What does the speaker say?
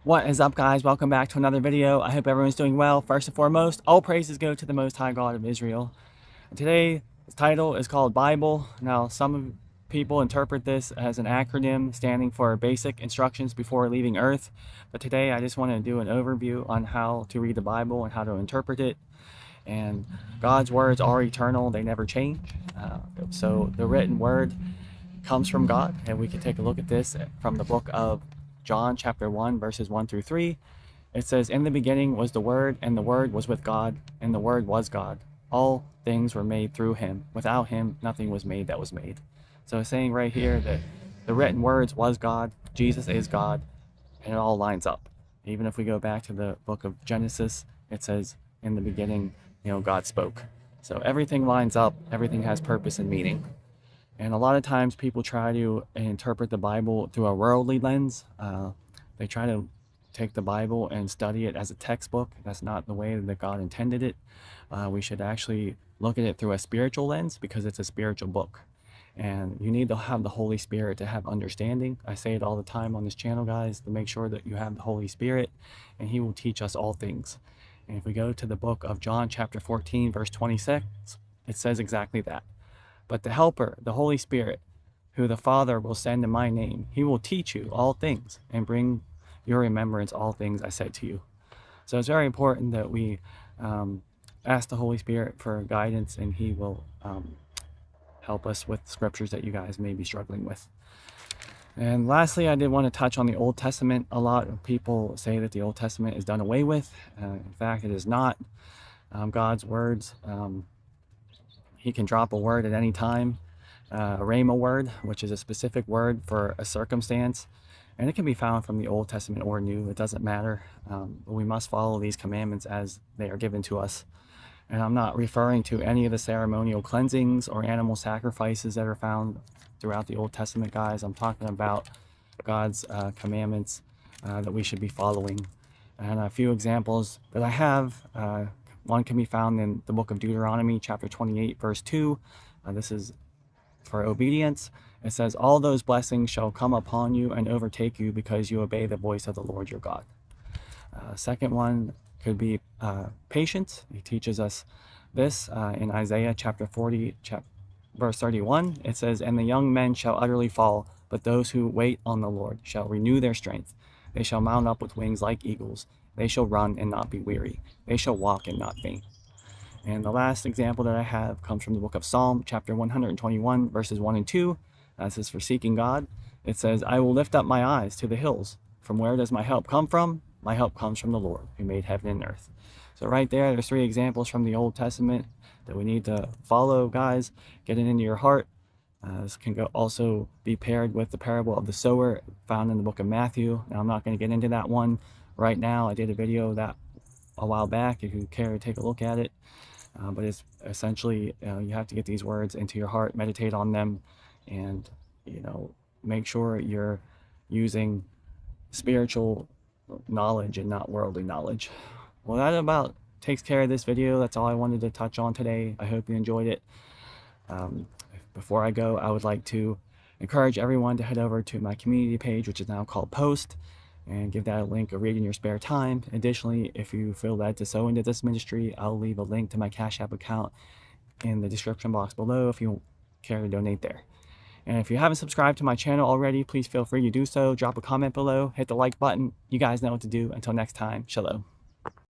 What is up, guys? Welcome back to another video. I hope everyone's doing well. First and foremost, all praises go to the Most High God of Israel. And today's title is called Bible. Now, some people interpret this as an acronym standing for basic instructions before leaving Earth. But today I just want to do an overview on how to read the Bible and how to interpret it. And God's words are eternal. They never change. So the written word comes from God. And we can take a look at this from the book of John chapter 1 verses 1 through 3. It says, "In the beginning was the Word, and the Word was with God, and the Word was God. All things were made through him. Without him nothing was made that was made." So it's saying right here that the written words was God, Jesus is God, and it all lines up. Even if we go back to the book of Genesis, it says in the beginning, God spoke. So everything lines up, everything has purpose and meaning. And a lot of times people try to interpret the Bible through a worldly lens. They try to take the Bible and study it as a textbook. That's not the way that God intended it. We should actually look at it through a spiritual lens because it's a spiritual book. And you need to have the Holy Spirit to have understanding. I say it all the time on this channel, guys, to make sure that you have the Holy Spirit and He will teach us all things. And if we go to the book of John chapter 14 verse 26, it says exactly that. "But the Helper, the Holy Spirit, who the Father will send in my name, He will teach you all things and bring your remembrance all things I said to you." So it's very important that we ask the Holy Spirit for guidance, and He will help us with scriptures that you guys may be struggling with. And lastly, I did want to touch on the Old Testament. A lot of people say that the Old Testament is done away with. In fact, it is not. God's words, He can drop a word at any time, a rhema word, which is a specific word for a circumstance, and it can be found from the Old Testament or New. It doesn't matter. But we must follow these commandments as they are given to us. And I'm not referring to any of the ceremonial cleansings or animal sacrifices that are found throughout the Old Testament, guys. I'm talking about God's commandments that we should be following. And a few examples that I have, one can be found in the book of Dueteronomy, chapter 28, verse 2. This is for obedience. It says, "All those blessings shall come upon you and overtake you because you obey the voice of the Lord your God." Second one could be patience. He teaches us this in Isaiah chapter 40, verse 31. It says, "And the young men shall utterly fall, but those who wait on the Lord shall renew their strength. They shall mount up with wings like eagles. They shall run and not be weary. They shall walk and not faint." And the last example that I have comes from the book of Psalm, chapter 121, verses 1 and 2. This is for seeking God. It says, "I will lift up my eyes to the hills. From where does my help come from? My help comes from the Lord, who made heaven and earth." So right there's three examples from the Old Testament that we need to follow, guys. Get it into your heart. This can also be paired with the parable of the sower found in the book of Matthew. Now, I'm not going to get into that one right now. I did a video of that a while back if you care to take a look at it. But it's essentially, you have to get these words into your heart, meditate on them, and make sure you're using spiritual knowledge and not worldly knowledge. Well, that about takes care of this video. That's all I wanted to touch on today. I hope you enjoyed it. Before I go, I would like to encourage everyone to head over to my community page, which is now called Post, and give that a link or read in your spare time. Additionally, if you feel led to sow into this ministry, I'll leave a link to my Cash App account in the description box below if you care to donate there. And if you haven't subscribed to my channel already, please feel free to do so. Drop a comment below, hit the like button. You guys know what to do. Until next time, shalom.